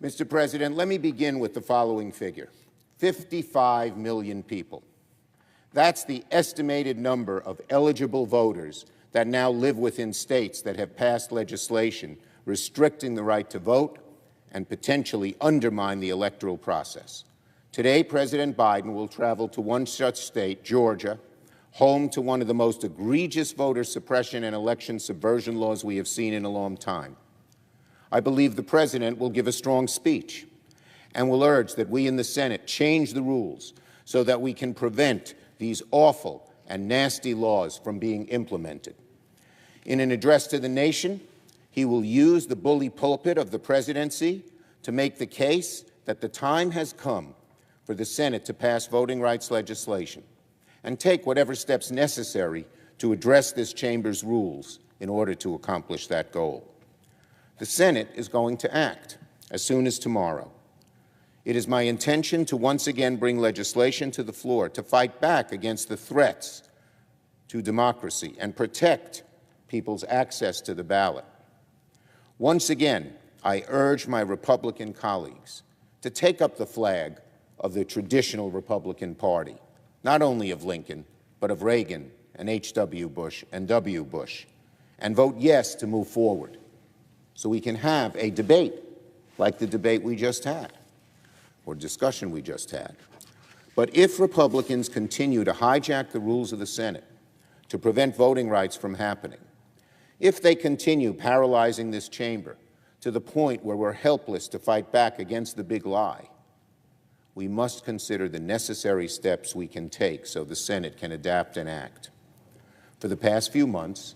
Mr. President, let me begin with the following figure: 55 million people. That's the estimated number of eligible voters that now live within states that have passed legislation restricting the right to vote and potentially undermine the electoral process. Today, President Biden will travel to one such state, Georgia, home to one of the most egregious voter suppression and election subversion laws we have seen in a long time. I believe the President will give a strong speech and will urge that we in the Senate change the rules so that we can prevent these awful and nasty laws from being implemented. In an address to the nation, he will use the bully pulpit of the presidency to make the case that the time has come for the Senate to pass voting rights legislation and take whatever steps necessary to address this chamber's rules in order to accomplish that goal. The Senate is going to act as soon as tomorrow. It is my intention to once again bring legislation to the floor to fight back against the threats to democracy and protect people's access to the ballot. Once again, I urge my Republican colleagues to take up the flag of the traditional Republican Party, not only of Lincoln, but of Reagan and H.W. Bush and W. Bush, and vote yes to move forward so we can have a debate like the debate we just had, or discussion we just had. But if Republicans continue to hijack the rules of the Senate to prevent voting rights from happening, if they continue paralyzing this chamber to the point where we're helpless to fight back against the big lie, we must consider the necessary steps we can take so the Senate can adapt and act. For the past few months,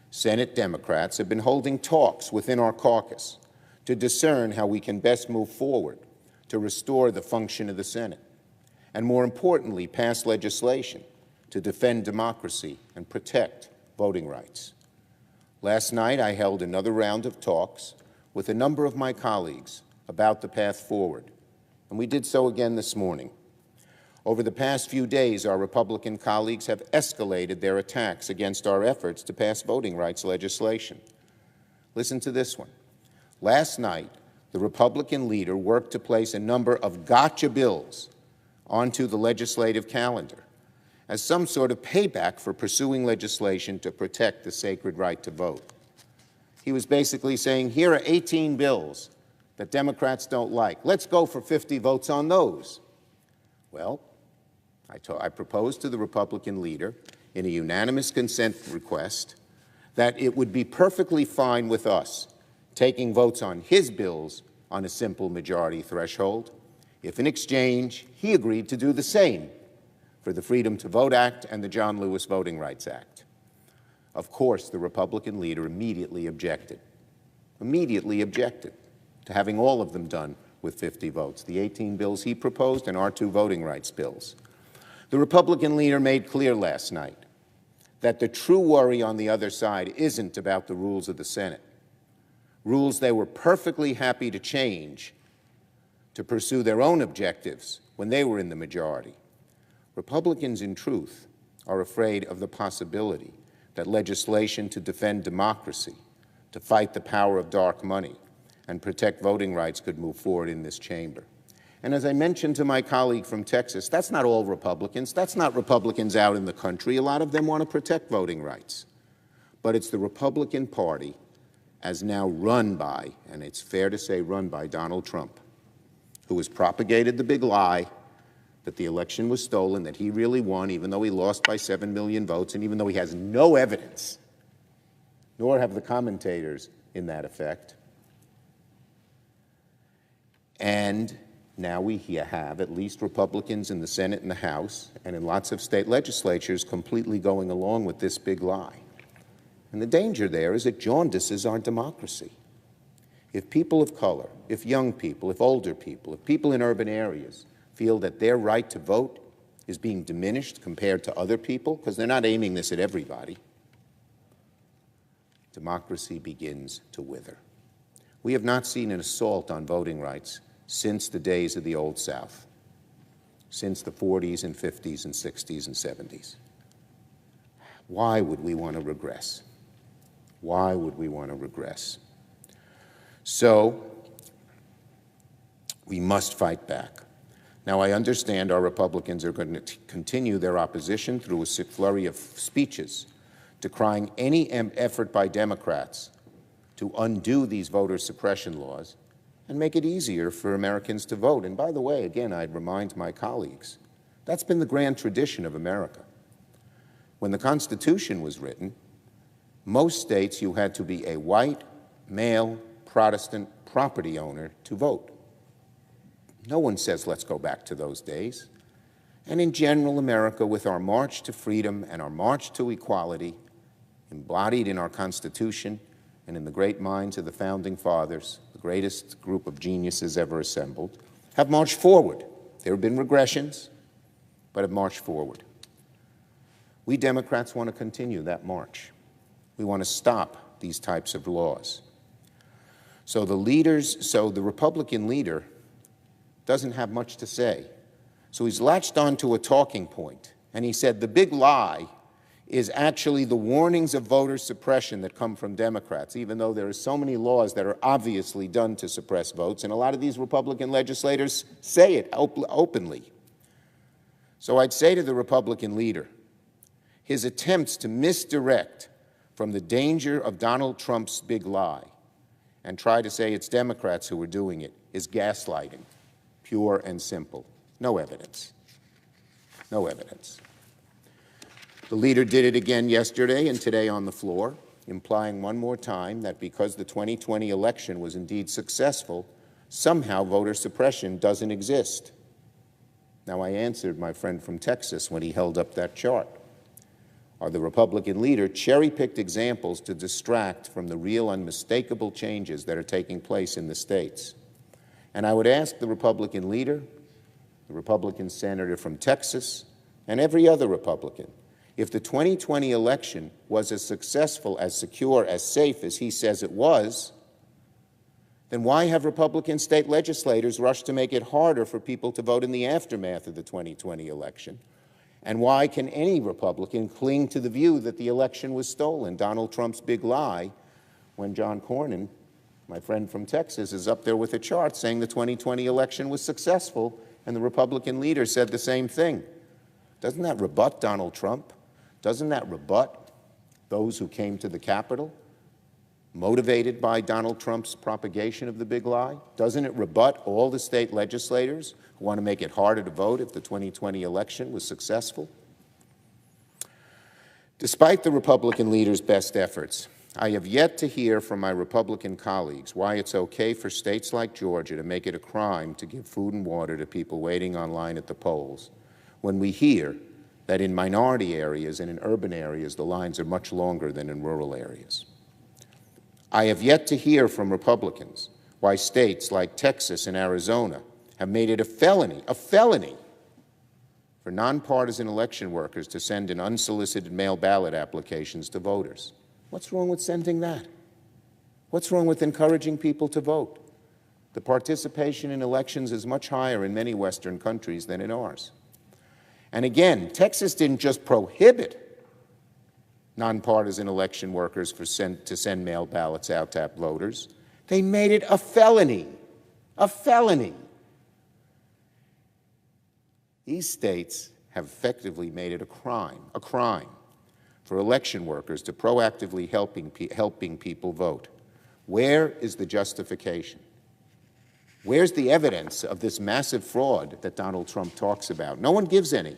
Senate Democrats have been holding talks within our caucus to discern how we can best move forward to restore the function of the Senate, and more importantly, pass legislation to defend democracy and protect voting rights. Last night, I held another round of talks with a number of my colleagues about the path forward, and we did so again this morning. Over the past few days, our Republican colleagues have escalated their attacks against our efforts to pass voting rights legislation. Listen to this one. Last night, the Republican leader worked to place a number of gotcha bills onto the legislative calendar as some sort of payback for pursuing legislation to protect the sacred right to vote. He was basically saying, here are 18 bills that Democrats don't like. Let's go for 50 votes on those. Well, I proposed to the Republican leader in a unanimous consent request that it would be perfectly fine with us taking votes on his bills on a simple majority threshold if in exchange he agreed to do the same for the Freedom to Vote Act and the John Lewis Voting Rights Act. Of course, the Republican leader immediately objected to having all of them done with 50 votes, the 18 bills he proposed and our 2 voting rights bills. The Republican leader made clear last night that the true worry on the other side isn't about the rules of the Senate, rules they were perfectly happy to change to pursue their own objectives when they were in the majority. Republicans, in truth, are afraid of the possibility that legislation to defend democracy, to fight the power of dark money, and protect voting rights could move forward in this chamber. And as I mentioned to my colleague from Texas, that's not all Republicans. That's not Republicans out in the country. A lot of them want to protect voting rights. But it's the Republican Party, as now run by, and it's fair to say run by, Donald Trump, who has propagated the big lie that the election was stolen, that he really won, even though he lost by 7 million votes, and even though he has no evidence, nor have the commentators in that effect. And now we have at least Republicans in the Senate and the House and in lots of state legislatures completely going along with this big lie. And the danger there is it jaundices our democracy. If people of color, if young people, if older people, if people in urban areas feel that their right to vote is being diminished compared to other people, because they're not aiming this at everybody, democracy begins to wither. We have not seen an assault on voting rights since the days of the Old South, since the 40s and 50s and 60s and 70s. Why would we want to regress? Why would we want to regress? So We must fight back. Now, I understand our Republicans are going to continue their opposition through a flurry of speeches decrying any effort by Democrats to undo these voter suppression laws and make it easier for Americans to vote. And by the way, again, I'd remind my colleagues, that's been the grand tradition of America. When the Constitution was written, most states you had to be a white, male, Protestant property owner to vote. No one says let's go back to those days. And in general, America, with our march to freedom and our march to equality, embodied in our Constitution and in the great minds of the Founding Fathers, the greatest group of geniuses ever assembled, have marched forward. There have been regressions, but have marched forward. We Democrats want to continue that march. We want to stop these types of laws. So the Republican leader doesn't have much to say. So he's latched onto a talking point, and he said the big lie is actually the warnings of voter suppression that come from Democrats, even though there are so many laws that are obviously done to suppress votes, and a lot of these Republican legislators say it openly. So I'd say to the Republican leader, his attempts to misdirect from the danger of Donald Trump's big lie and try to say it's Democrats who are doing it is gaslighting, pure and simple. No evidence. No evidence. The leader did it again yesterday and today on the floor, implying one more time that because the 2020 election was indeed successful, somehow voter suppression doesn't exist. Now, I answered my friend from Texas when he held up that chart. The Republican leader cherry-picked examples to distract from the real unmistakable changes that are taking place in the states. And I would ask the Republican leader, the Republican senator from Texas, and every other Republican, if the 2020 election was as successful, as secure, as safe as he says it was, then why have Republican state legislators rushed to make it harder for people to vote in the aftermath of the 2020 election? And why can any Republican cling to the view that the election was stolen, Donald Trump's big lie, when John Cornyn, my friend from Texas, is up there with a chart saying the 2020 election was successful, and the Republican leader said the same thing? Doesn't that rebut Donald Trump? Doesn't that rebut those who came to the Capitol motivated by Donald Trump's propagation of the big lie? Doesn't it rebut all the state legislators who want to make it harder to vote if the 2020 election was successful? Despite the Republican leader's best efforts, I have yet to hear from my Republican colleagues why it's okay for states like Georgia to make it a crime to give food and water to people waiting online at the polls, when we hear that in minority areas and in urban areas the lines are much longer than in rural areas. I have yet to hear from Republicans why states like Texas and Arizona have made it a felony for nonpartisan election workers to send in unsolicited mail ballot applications to voters. What's wrong with sending that? What's wrong with encouraging people to vote? The participation in elections is much higher in many Western countries than in ours. And again, Texas didn't just prohibit nonpartisan election workers to send mail ballots out to voters. They made it a felony. A felony. These states have effectively made it a crime for election workers to proactively helping people vote. Where is the justification? Where's the evidence of this massive fraud that Donald Trump talks about? No one gives any.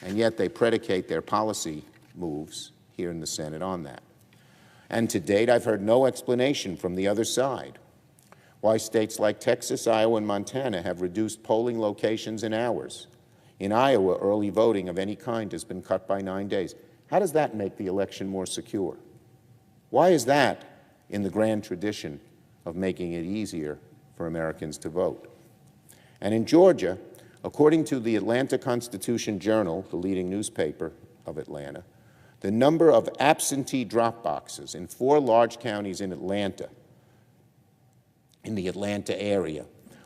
And yet they predicate their policy moves here in the Senate on that. And to date, I've heard no explanation from the other side why states like Texas, Iowa, and Montana have reduced polling locations in hours. In Iowa, early voting of any kind has been cut by 9 days. How does that make the election more secure? Why is that in the grand tradition of making it easier for Americans to vote? And in Georgia, according to the Atlanta Constitution-Journal, the leading newspaper of Atlanta, the number of absentee drop boxes in 4 large counties in Atlanta, in the Atlanta area,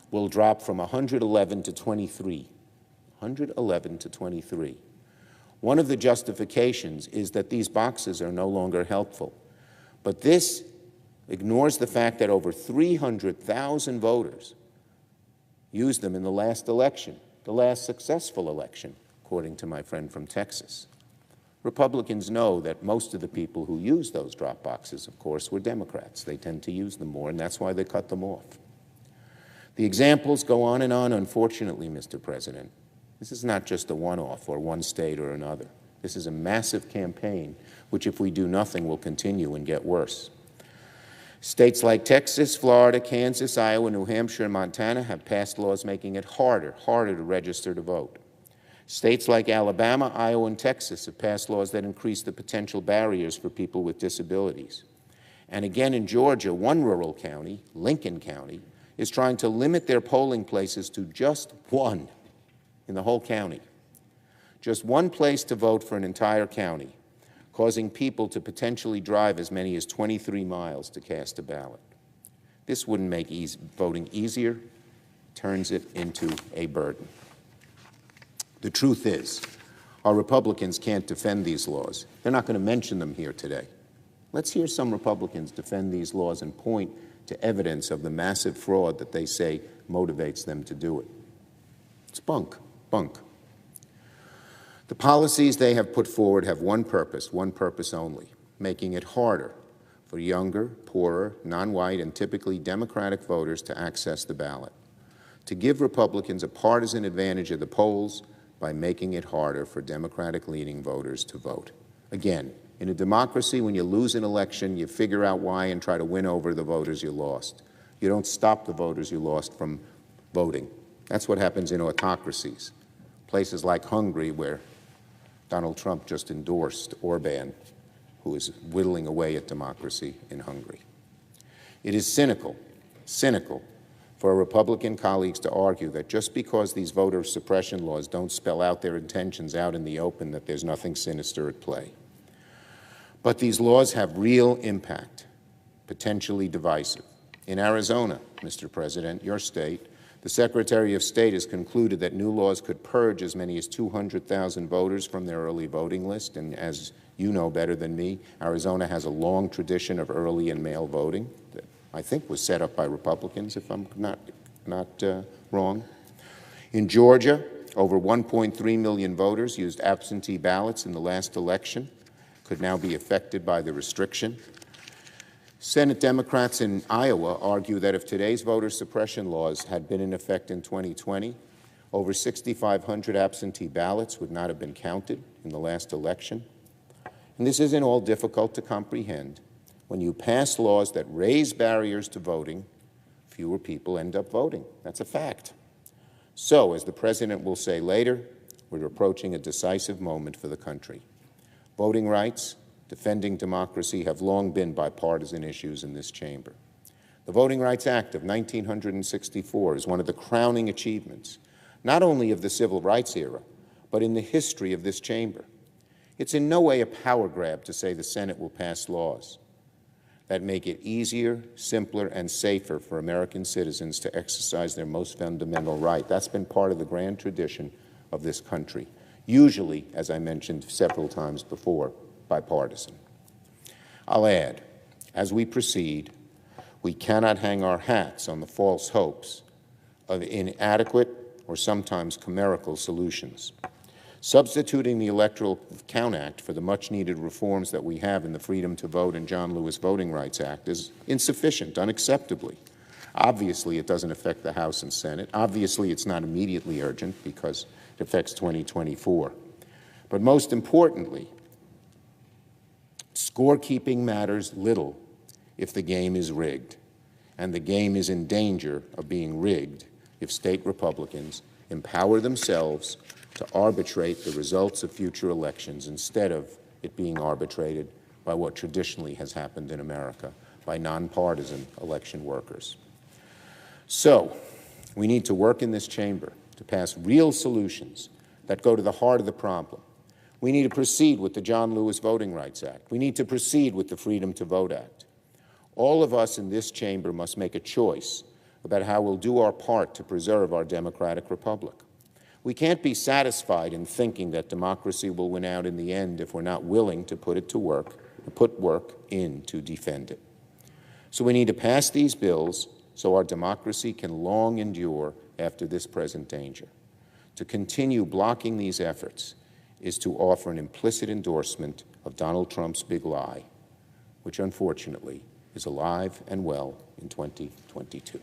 will drop from 111 to 23. 111 to 23. One of the justifications is that these boxes are no longer helpful. But this ignores the fact that over 300,000 voters used them in the last election, the last successful election, according to my friend from Texas. Republicans know that most of the people who used those drop boxes, of course, were Democrats. They tend to use them more, and that's why they cut them off. The examples go on, unfortunately, Mr. President. This is not just a one-off or one state or another. This is a massive campaign, which if we do nothing will continue and get worse. States like Texas, Florida, Kansas, Iowa, New Hampshire, and Montana have passed laws making it harder to register to vote. States like Alabama, Iowa, and Texas have passed laws that increase the potential barriers for people with disabilities. And again in Georgia, one rural county, Lincoln County, is trying to limit their polling places to just one in the whole county. Just one place to vote for an entire county, causing people to potentially drive as many as 23 miles to cast a ballot. This wouldn't make voting easier, turns it into a burden. The truth is, our Republicans can't defend these laws. They're not going to mention them here today. Let's hear some Republicans defend these laws and point to evidence of the massive fraud that they say motivates them to do it. It's bunk. The policies they have put forward have one purpose only, making it harder for younger, poorer, non-white, and typically Democratic voters to access the ballot, to give Republicans a partisan advantage at the polls by making it harder for Democratic-leaning voters to vote. Again, in a democracy, when you lose an election, you figure out why and try to win over the voters you lost. You don't stop the voters you lost from voting. That's what happens in autocracies. Places like Hungary, where Donald Trump just endorsed Orban, who is whittling away at democracy in Hungary. It is cynical for our Republican colleagues to argue that just because these voter suppression laws don't spell out their intentions out in the open, that there's nothing sinister at play. But these laws have real impact, potentially divisive. In Arizona, Mr. President, your state, the Secretary of State has concluded that new laws could purge as many as 200,000 voters from their early voting list. And as you know better than me, Arizona has a long tradition of early and mail voting that I think was set up by Republicans, if I'm not wrong. In Georgia, over 1.3 million voters used absentee ballots in the last election, could now be affected by the restriction. Senate Democrats in Iowa argue that if today's voter suppression laws had been in effect in 2020, over 6,500 absentee ballots would not have been counted in the last election. And this isn't all difficult to comprehend. When you pass laws that raise barriers to voting, fewer people end up voting. That's a fact. So, as the President will say later, we're approaching a decisive moment for the country. Voting rights, defending democracy have long been bipartisan issues in this chamber. The Voting Rights Act of 1964 is one of the crowning achievements, not only of the civil rights era, but in the history of this chamber. It's in no way a power grab to say the Senate will pass laws that make it easier, simpler, and safer for American citizens to exercise their most fundamental right. That's been part of the grand tradition of this country, usually, as I mentioned several times before, bipartisan. I'll add, as we proceed, we cannot hang our hats on the false hopes of inadequate or sometimes chimerical solutions. Substituting the Electoral Count Act for the much-needed reforms that we have in the Freedom to Vote and John Lewis Voting Rights Act is insufficient, unacceptably. Obviously, it doesn't affect the House and Senate. Obviously, it's not immediately urgent because it affects 2024. But most importantly, scorekeeping matters little if the game is rigged, and the game is in danger of being rigged if state Republicans empower themselves to arbitrate the results of future elections instead of it being arbitrated by what traditionally has happened in America, by nonpartisan election workers. So, we need to work in this chamber to pass real solutions that go to the heart of the problem. We need to proceed with the John Lewis Voting Rights Act. We need to proceed with the Freedom to Vote Act. All of us in this chamber must make a choice about how we'll do our part to preserve our democratic republic. We can't be satisfied in thinking that democracy will win out in the end if we're not willing to put work in to defend it. So we need to pass these bills so our democracy can long endure after this present danger. To continue blocking these efforts is to offer an implicit endorsement of Donald Trump's big lie, which unfortunately is alive and well in 2022.